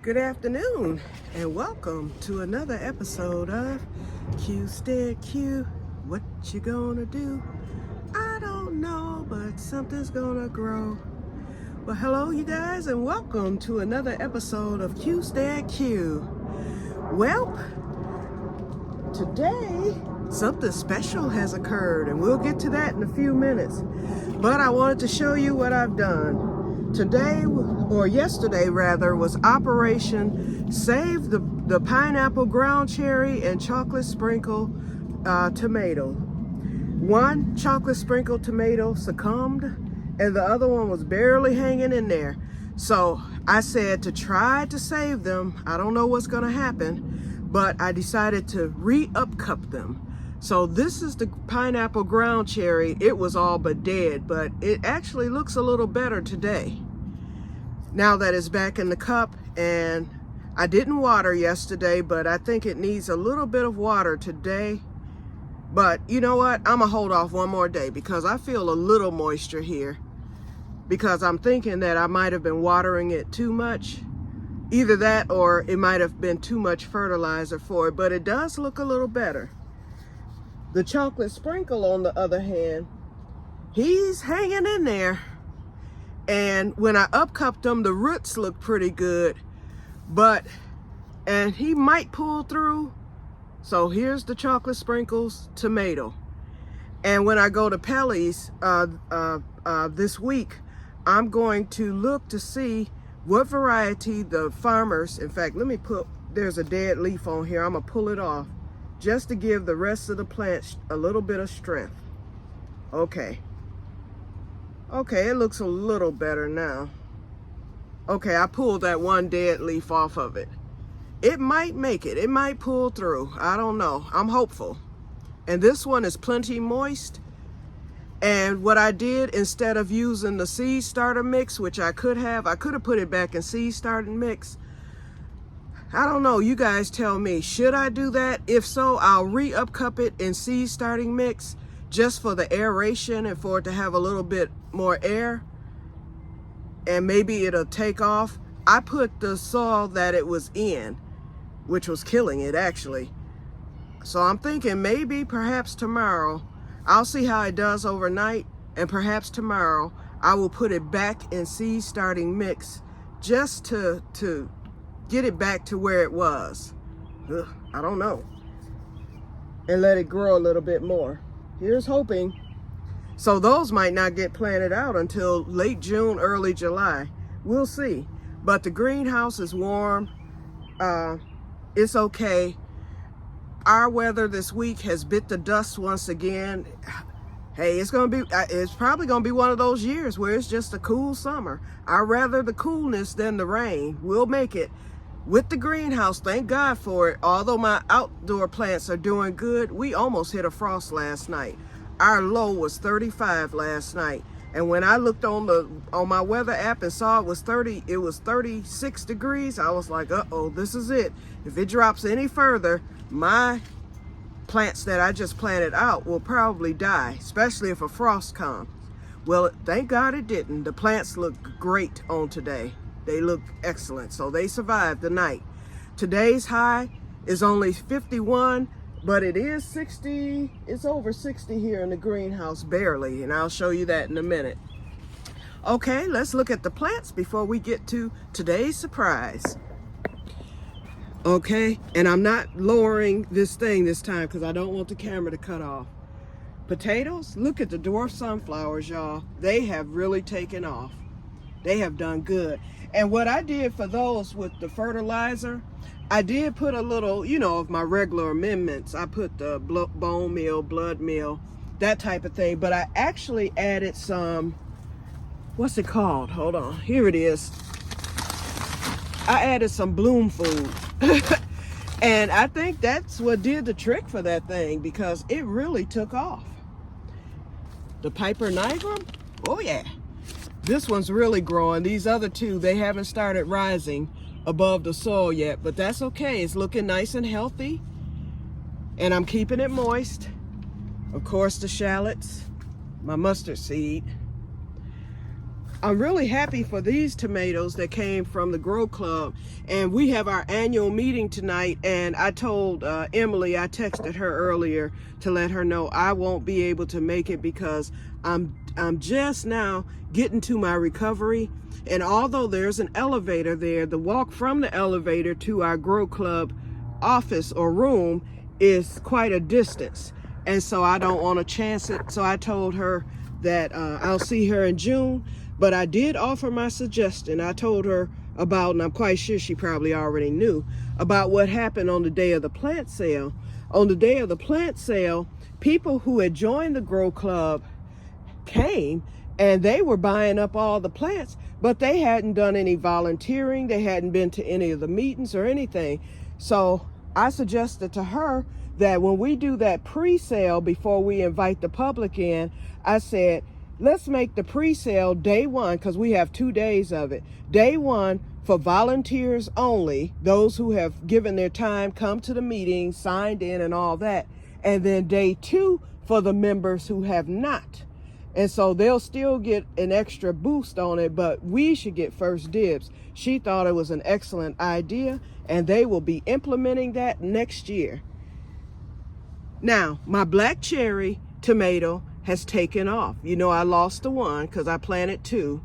Good afternoon and welcome to another episode of Que-stead-Que. What you gonna do? I don't know, but something's gonna grow. Well, hello you guys and welcome to another episode of Que-stead-Que. Well, today something special has occurred and we'll get to that in a few minutes. But I wanted to show you what I've done. Today, or yesterday rather, was Operation Save the Pineapple Ground Cherry and Chocolate Sprinkle Tomato. One chocolate sprinkle tomato succumbed and the other one was barely hanging in there. So I said to try to save them. I don't know what's gonna happen, but I decided to re-up cup them. So this is the pineapple ground cherry. It was all but dead, but it actually looks a little better today. Now that it's back in the cup, and I didn't water yesterday, but I think it needs a little bit of water today. But you know what? I'm gonna hold off one more day because I feel a little moisture here because I'm thinking that I might have been watering it too much. Either that or it might have been too much fertilizer for it, but it does look a little better. The chocolate sprinkle, on the other hand, he's hanging in there. And when I up-cupped him, the roots look pretty good. And he might pull through. So here's the chocolate sprinkles tomato. And when I go to Pelly's this week, I'm going to look to see what variety the farmers, in fact, there's a dead leaf on here. I'm gonna pull it off, just to give the rest of the plants a little bit of strength. Okay, it looks a little better now. Okay, I pulled that one dead leaf off of it. It might make it, it might pull through. I don't know, I'm hopeful. And this one is plenty moist. And what I did, instead of using the seed starter mix, which I could have put it back in seed starting mix. I don't know, you guys tell me, should I do that? If so, I'll re-up cup it in seed starting mix just for the aeration and for it to have a little bit more air. And maybe it'll take off. I put the soil that it was in, which was killing it actually. So I'm thinking maybe perhaps tomorrow, I'll see how it does overnight, and perhaps tomorrow I will put it back in seed starting mix just to get it back to where it was. I don't know. And let it grow a little bit more. Here's hoping. So those might not get planted out until late June, early July. We'll see. But the greenhouse is warm. It's okay. Our weather this week has bit the dust once again. Hey, it's probably gonna be one of those years where it's just a cool summer. I'd rather the coolness than the rain. We'll make it. With the greenhouse, thank God for it. Although my outdoor plants are doing good, we almost hit a frost last night. Our low was 35 last night. And when I looked on my weather app and saw it was 36 degrees, I was like, uh-oh, this is it. If it drops any further, my plants that I just planted out will probably die, especially if a frost comes. Well, thank God it didn't. The plants look great on today. They look excellent, so they survived the night. Today's high is only 51, but it is 60. It's over 60 here in the greenhouse, barely, and I'll show you that in a minute. Okay, let's look at the plants before we get to today's surprise. Okay, and I'm not lowering this thing this time because I don't want the camera to cut off. Potatoes, look at the dwarf sunflowers, y'all. They have really taken off. They have done good. And what I did for those with the fertilizer, I did put a little, of my regular amendments. I put the bone meal, blood meal, that type of thing. But I actually added some, what's it called? Hold on, here it is. I added some bloom food. And I think that's what did the trick for that thing because it really took off. The Piper nigrum, oh yeah. This one's really growing. These other two, they haven't started rising above the soil yet, but that's okay. It's looking nice and healthy. And I'm keeping it moist. Of course, the shallots, my mustard seed. I'm really happy for these tomatoes that came from the Grow Club. And we have our annual meeting tonight, and I told Emily, I texted her earlier to let her know I won't be able to make it because I'm just now getting to my recovery. And although there's an elevator there, the walk from the elevator to our Grow Club office or room is quite a distance. And so I don't want to chance it. So I told her that I'll see her in June. But I did offer my suggestion. I told her about, and I'm quite sure she probably already knew, about what happened on the day of the plant sale. On the day of the plant sale, people who had joined the Grow Club came and they were buying up all the plants, but they hadn't done any volunteering. They hadn't been to any of the meetings or anything. So I suggested to her that when we do that pre-sale before we invite the public in, I said, let's make the pre-sale day one, because we have 2 days of it. Day one for volunteers only, those who have given their time, come to the meeting, signed in and all that. And then day two for the members who have not. And so they'll still get an extra boost on it, but we should get first dibs. She thought it was an excellent idea, and they will be implementing that next year. Now, my black cherry tomato has taken off. You know, I lost the one because I planted 2.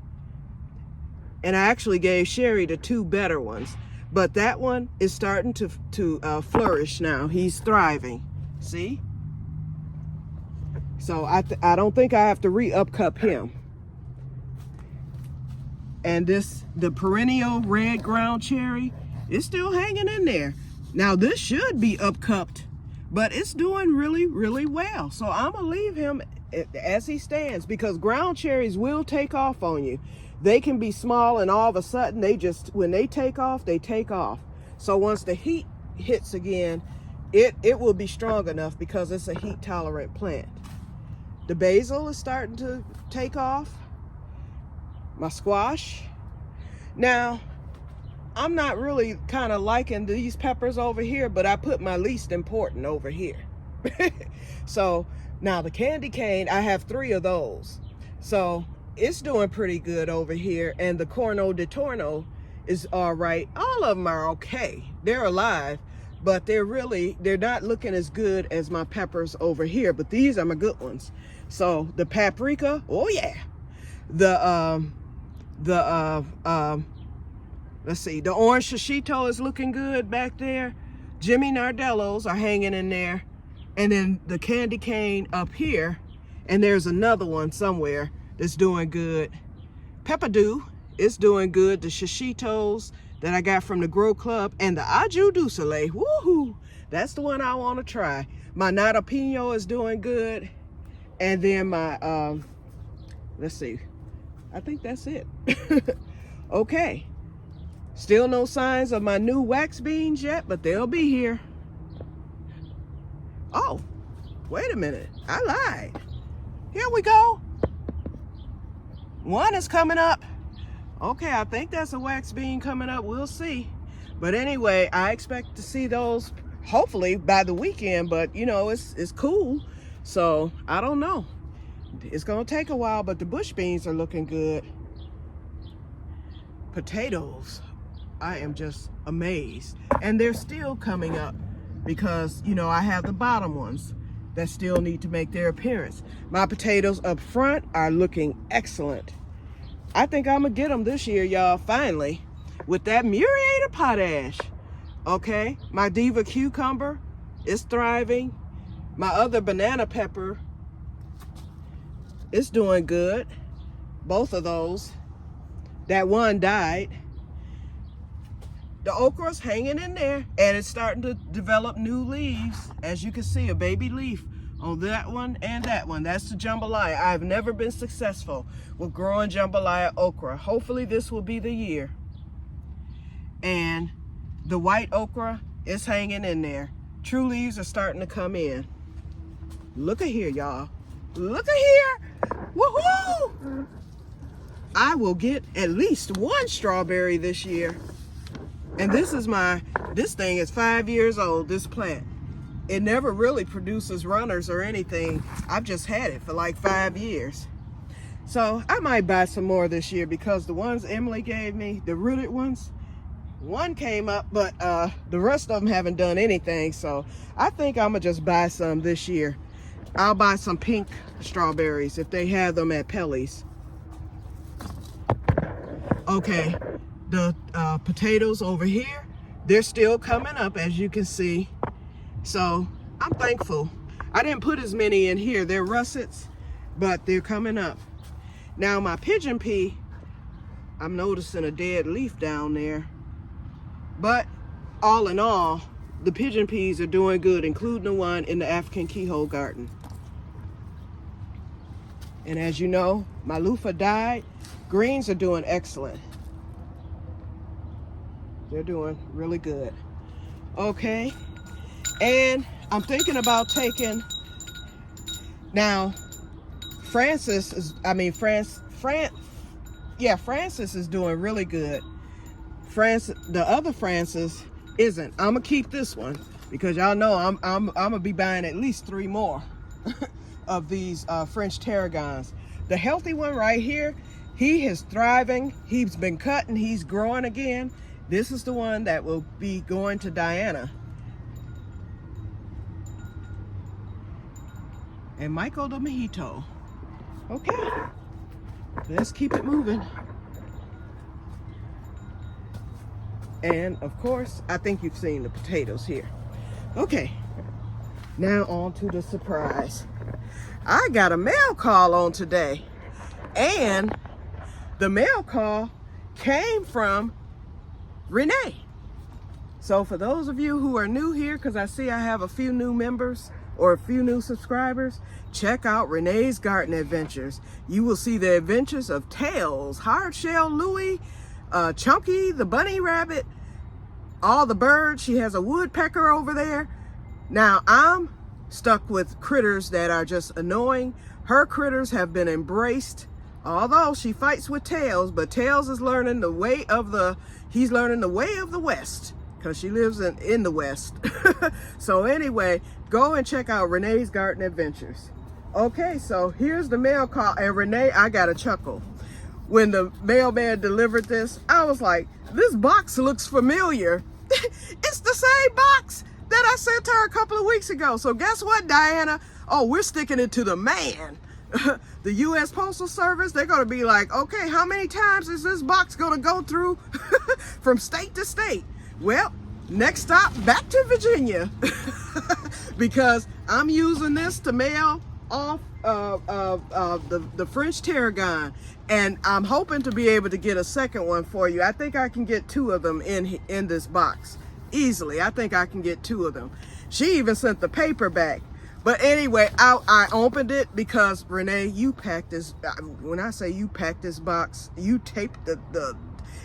And I actually gave Sherry the 2 better ones. But that one is starting to flourish now. He's thriving. See? So I don't think I have to re-upcup him. And the perennial red ground cherry is still hanging in there. Now this should be upcupped, but it's doing really, really well. So I'm gonna leave him as he stands, because ground cherries will take off on you. They can be small and all of a sudden when they take off, they take off. So once the heat hits again, it will be strong enough because it's a heat tolerant plant. The basil is starting to take off. My squash. Now, I'm not really kind of liking these peppers over here, but I put my least important over here. So now the candy cane, I have 3 of those. So it's doing pretty good over here. And the corno di torno is all right. All of them are okay. They're alive, but they're not looking as good as my peppers over here. But these are my good ones. So the paprika, oh yeah. Let's see, the orange shishito is looking good back there. Jimmy Nardellos are hanging in there. And then the candy cane up here, and there's another one somewhere that's doing good. Peppadew is doing good. The shishitos that I got from the Grow Club, and the Aju du Soleil, woohoo! That's the one I want to try. My Nata Pino is doing good. And then my, let's see, I think that's it. Okay. Still no signs of my new wax beans yet, but they'll be here. Oh, wait a minute. I lied. Here we go. One is coming up. Okay, I think that's a wax bean coming up. We'll see. But anyway, I expect to see those hopefully by the weekend, but you know, it's cool. So I don't know. It's gonna take a while, but the bush beans are looking good. Potatoes, I am just amazed. And they're still coming up because, you know, I have the bottom ones that still need to make their appearance. My potatoes up front are looking excellent. I think I'm gonna get them this year, y'all, finally, with that muriate of potash. Okay, my diva cucumber is thriving. My other banana pepper is doing good. Both of those. That one died. The okra's hanging in there, and it's starting to develop new leaves. As you can see, a baby leaf on that one and that one. That's the jambalaya. I've never been successful with growing jambalaya okra. Hopefully this will be the year. And the white okra is hanging in there. True leaves are starting to come in. Look at here, y'all. Look at here. Woohoo! I will get at least 1 strawberry this year. And this thing is 5 years old, this plant. It never really produces runners or anything. I've just had it for like 5 years. So I might buy some more this year because the ones Emily gave me, the rooted ones, one came up, but the rest of them haven't done anything. So I think I'm gonna just buy some this year. I'll buy some pink strawberries if they have them at Pelly's. Okay, the potatoes over here, they're still coming up, as you can see. So I'm thankful. I didn't put as many in here. They're russets, but they're coming up. Now my pigeon pea, I'm noticing a dead leaf down there. But all in all, the pigeon peas are doing good, including the one in the African keyhole garden. And as you know, my loofah died. Greens are doing excellent. They're doing really good. Okay, and I'm thinking about taking, now, Francis is doing really good. The other Francis isn't. I'm gonna keep this one because y'all know I'm gonna be buying at least 3 more of these French tarragons. The healthy one right here, he is thriving. He's been cut and he's growing again. This is the one that will be going to Diana. And Michael the Mojito. Okay, let's keep it moving. And of course, I think you've seen the potatoes here. Okay, now on to the surprise. I got a mail call on today, and the mail call came from Renee. So for those of you who are new here, because I see I have a few new members or a few new subscribers, check out Renee's Garden Adventures. You will see the adventures of Tails, Hardshell Louie, Chunky the bunny rabbit, all the birds. She has a woodpecker over there. Now I'm stuck with critters that are just annoying. Her critters have been embraced, although she fights with Tails, but Tails is learning the way of the West, because she lives in the West. So anyway, go and check out Renee's Garden Adventures. Okay, so here's the mail call. And Renee, I got a chuckle. When the mailman delivered this, I was like, this box looks familiar. It's the same box that I sent her a couple of weeks ago. So guess what, Diana? Oh, we're sticking it to the man. The U.S. Postal Service, they're going to be like, okay, how many times is this box going to go through from state to state? Well, next stop, back to Virginia. Because I'm using this to mail off the French tarragon. And I'm hoping to be able to get a second one for you. I think I can get 2 of them in this box. Easily, I think I can get 2 of them. She even sent the paper back. But anyway, I opened it because, Renee, you packed this. When I say you packed this box, you taped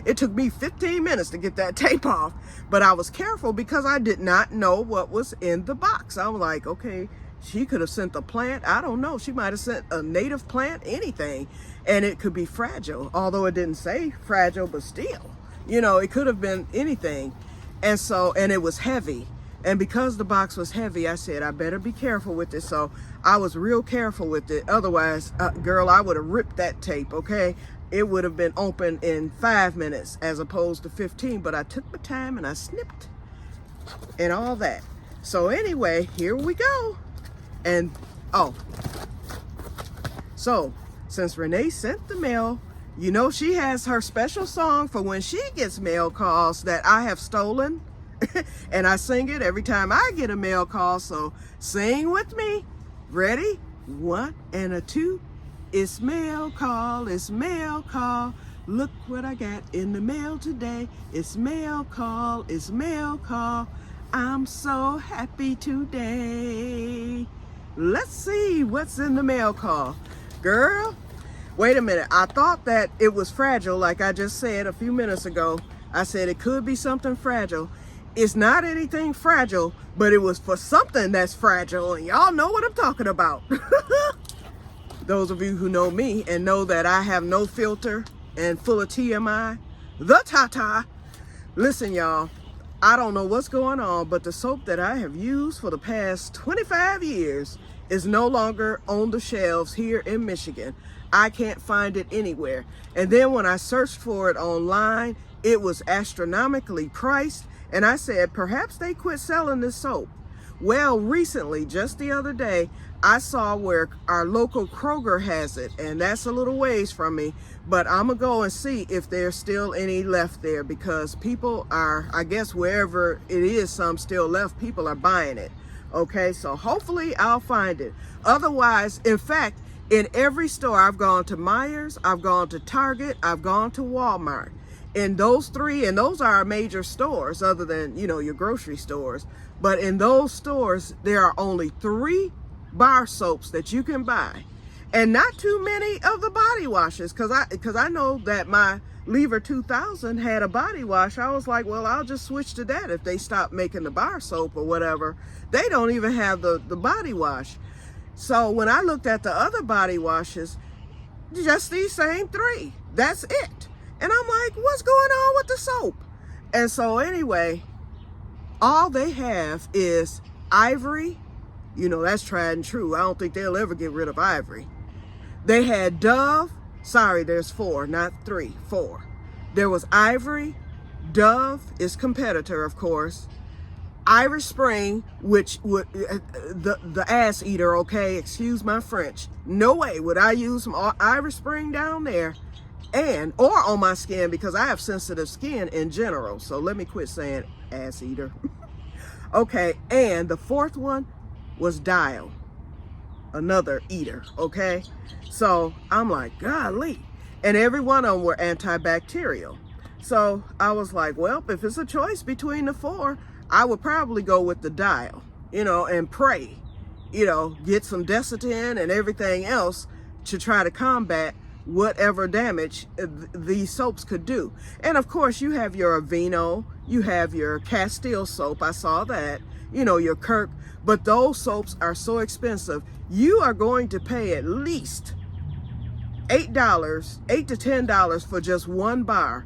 it took me 15 minutes to get that tape off. But I was careful because I did not know what was in the box. I was like, okay, she could have sent a plant. I don't know. She might have sent a native plant, anything. And it could be fragile, although it didn't say fragile, but still, you know, it could have been anything. And so, and it was heavy. And because the box was heavy, I said, I better be careful with this. So I was real careful with it. Otherwise, girl, I would have ripped that tape, okay? It would have been open in 5 minutes as opposed to 15. But I took my time and I snipped and all that. So anyway, here we go. And, oh, so since Renee sent the mail, you know she has her special song for when she gets mail calls that I have stolen. And I sing it every time I get a mail call. So sing with me. Ready? 1 and a 2. It's mail call. It's mail call. Look what I got in the mail today. It's mail call. It's mail call. I'm so happy today. Let's see what's in the mail call. Girl, wait a minute. I thought that it was fragile, like I just said a few minutes ago. I said it could be something fragile. It's not anything fragile, but it was for something that's fragile, and y'all know what I'm talking about. Those of you who know me and know that I have no filter and full of TMI, the Tata. Listen, y'all, I don't know what's going on, but the soap that I have used for the past 25 years is no longer on the shelves here in Michigan. I can't find it anywhere. And then when I searched for it online, it was astronomically priced. And I said, perhaps they quit selling this soap. Well, recently, just the other day, I saw where our local Kroger has it, and that's a little ways from me, but I'm gonna go and see if there's still any left there, because people are, I guess wherever it is, some still left, people are buying it. Okay, so hopefully I'll find it. Otherwise, in fact, in every store, I've gone to Myers, I've gone to Target, I've gone to Walmart. In those three, and those are major stores other than, you know, your grocery stores. But in those stores, there are only 3 bar soaps that you can buy. And not too many of the body washes, because I know that my Lever 2000 had a body wash. I was like, well, I'll just switch to that if they stop making the bar soap or whatever. They don't even have the body wash. So when I looked at the other body washes, just these same 3. That's it. And I'm like, what's going on with the soap? And so anyway, all they have is Ivory. You know, that's tried and true. I don't think they'll ever get rid of Ivory. They had Dove. Sorry, there's 4, not 3, 4. There was Ivory. Dove is competitor, of course. Irish Spring, which would the ass eater, okay? Excuse my French. No way would I use some Irish Spring down there. And or on my skin, because I have sensitive skin in general. So let me quit saying ass eater. Okay, and the 4th one was Dial, another eater. Okay, so I'm like, golly, and every one of them were antibacterial. So I was like, well, if it's a choice between the 4, I would probably go with the Dial, you know, and pray, you know, get some Desitin and everything else to try to combat whatever damage these soaps could do. And of course, you have your Aveeno, you have your Castile soap, I saw that, you know, your Kirk, but those soaps are so expensive. You are going to pay at least $8 to $10 for just 1 bar.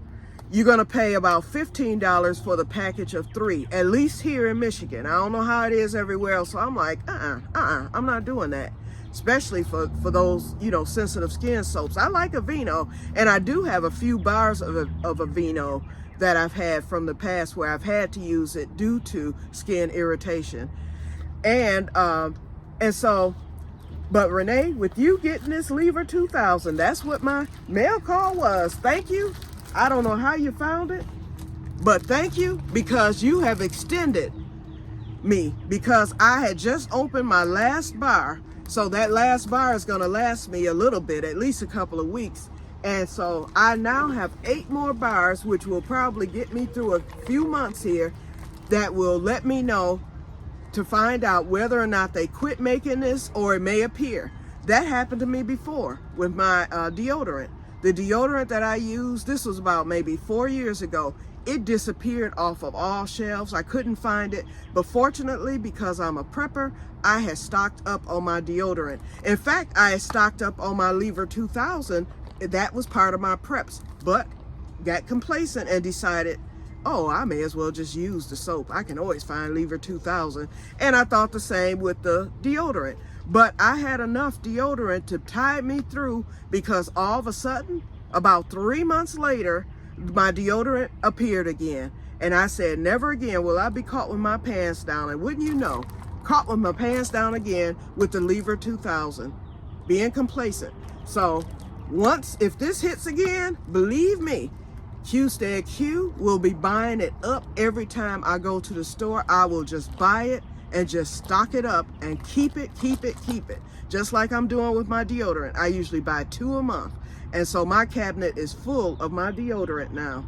You're going to pay about $15 for the package of 3, at least here in Michigan. I don't know how it is everywhere else, so I'm like, I'm not doing that. Especially for those, you know, sensitive skin soaps. I like Aveeno, and I do have a few bars of Aveeno that I've had from the past where I've had to use it due to skin irritation. And so, but Renee, with you getting this Lever 2000, that's what my mail call was. Thank you. I don't know how you found it, but thank you, because you have extended me, because I had just opened my last bar. So that last bar is going to last me a little bit, at least a couple of weeks. And so I now have 8 more bars, which will probably get me through a few months here, that will let me know to find out whether or not they quit making this, or it may appear. That happened to me before with my deodorant. The deodorant that I used, this was about maybe 4 years ago. It disappeared off of all shelves. I couldn't find it. But fortunately, because I'm a prepper, I had stocked up on my deodorant. In fact, I had stocked up on my Lever 2000. That was part of my preps. But got complacent and decided, oh, I may as well just use the soap. I can always find Lever 2000. And I thought the same with the deodorant. But I had enough deodorant to tide me through, because all of a sudden, about 3 months later, my deodorant appeared again. And I said, never again will I be caught with my pants down. And wouldn't you know, caught with my pants down again with the Lever 2000, being complacent. So if this hits again, believe me, Que-stead-Que will be buying it up every time I go to the store. I will just buy it and just stock it up and keep it. Just like I'm doing with my deodorant. I usually buy 2 a month. And so my cabinet is full of my deodorant now.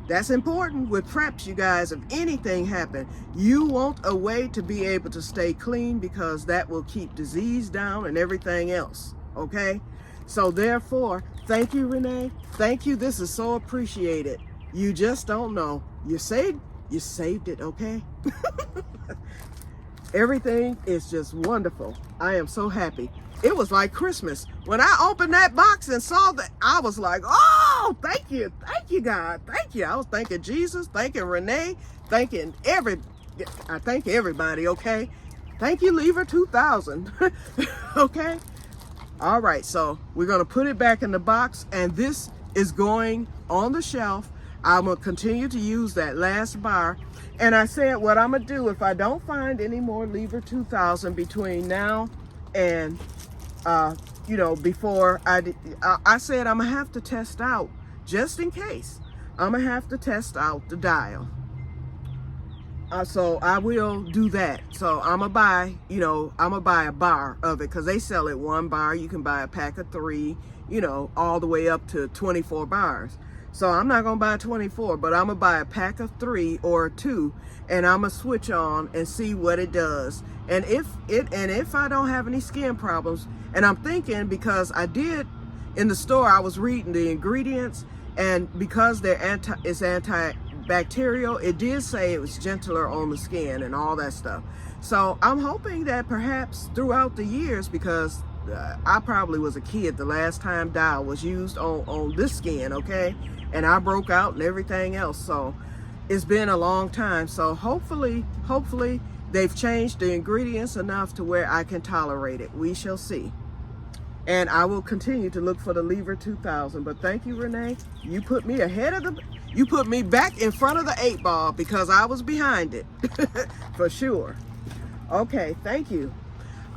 That's important with preps, you guys. If anything happened, you want a way to be able to stay clean, because that will keep disease down and everything else, okay? So therefore, thank you, Renee. Thank you. This is so appreciated. You just don't know. You saved it, okay? Everything is just wonderful. I am so happy. It was like Christmas. When I opened that box and saw that, I was like, oh, thank you, God, thank you. I was thanking Jesus, thanking Renee, I thank everybody, okay? Thank you, Lever 2000. Okay. All right, so we're going to put it back in the box, and this is going on the shelf. I'm going to continue to use that last bar. And I said what I'm going to do if I don't find any more Lever 2000 between now and, before I said I'm going to have to test out, just in case, I'm going to have to test out the dial. So I will do that. So I'm gonna buy, a bar of it, because they sell it one bar. You can buy a pack of 3, all the way up to 24 bars. So I'm not gonna buy 24, but I'm gonna buy a pack of 3 or 2, and I'm gonna switch on and see what it does. And if I don't have any skin problems, and I'm thinking, because I did in the store, I was reading the ingredients, and because it's antibacterial, it did say it was gentler on the skin and all that stuff. So I'm hoping that perhaps throughout the years, because I probably was a kid the last time dial was used on this skin, okay? And I broke out and everything else. So it's been a long time. So hopefully they've changed the ingredients enough to where I can tolerate it. We shall see. And I will continue to look for the Lever 2000. But thank you, Renee. You put me you put me back in front of the 8 ball, because I was behind it. For sure. Okay, thank you.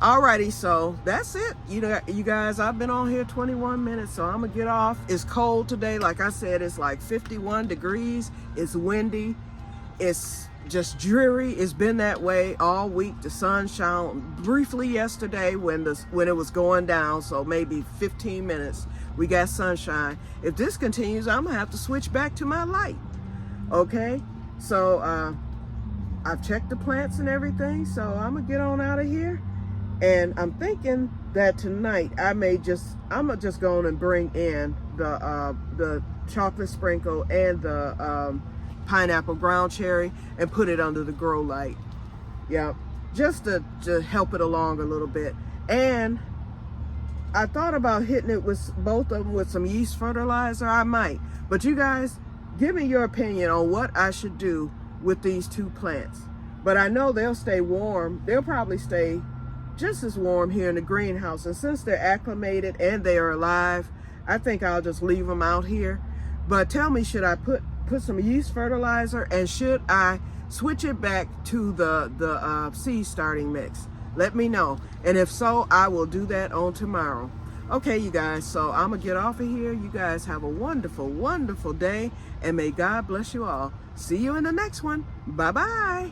Alrighty, so that's it. You guys, I've been on here 21 minutes, so I'm gonna get off. It's cold today. Like I said, it's like 51 degrees. It's windy. It's just dreary. It's been that way all week. The sun shone briefly yesterday when it was going down, so maybe 15 minutes we got sunshine. If this continues, I'm gonna have to switch back to my light. Okay, so I've checked the plants and everything, so I'm gonna get on out of here. And I'm thinking that tonight I'm gonna just go on and bring in the chocolate sprinkle and the pineapple ground cherry and put it under the grow light. Yeah, just to help it along a little bit. And I thought about hitting it with both of them with some yeast fertilizer. I might. But you guys, give me your opinion on what I should do with these 2 plants. But I know they'll stay warm. They'll probably stay just as warm here in the greenhouse. And since they're acclimated and they are alive, I think I'll just leave them out here. But tell me, should I put some yeast fertilizer, and should I switch it back to the seed starting mix? Let me know. And if so, I will do that on tomorrow. Okay, you guys, so I'm gonna get off of here. You guys have a wonderful, wonderful day, and may God bless you all. See you in the next one. Bye-bye.